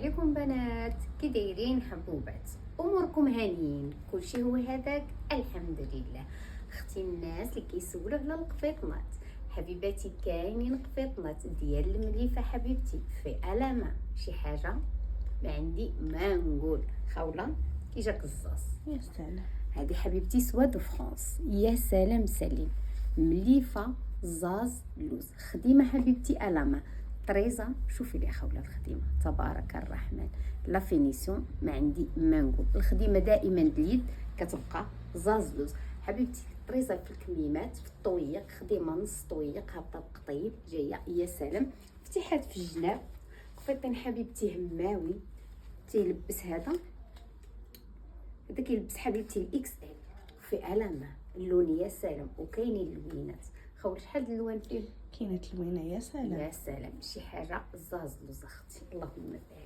عليكم بنات، كي دايرين حبوبات؟ اموركم هانيين؟ كلشي هو هذاك الحمد لله. اختي الناس اللي كيسولوا على القفيطنات، حبيباتي كاينين قفيطنات ديال المليفه حبيبتي في علامه شي حاجه ما عندي ما نقول. خوله كي جاك الزاز يا سلام. هذه حبيبتي سوا دو فرانس، يا سلام سليم، مليفه زاز لوز، خديمه حبيبتي الاما طريزه. شوفي لي خوله الخديمه تبارك الرحمن، لا فينيسيون ما عندي ما نقول. الخديمه دائما اليد كتبقى زاز لوز حبيبتي. طريزه في الكميمات في الطويق، خديمه نص طويق هابطه بقطيب جايه يا سلام. فتيحات في الجناب، قفيطين حبيبتي هماوي تيلبس هذا كيلبس حبيبتي الاكس ال في علامه اللون يا سلام. وكاينين اللوينات خويا، شحال د الالوان فيه؟ كاينه تلوينه يا سلام. يا سلام شي حاجه زاز لوز اختي، اللهم بارك.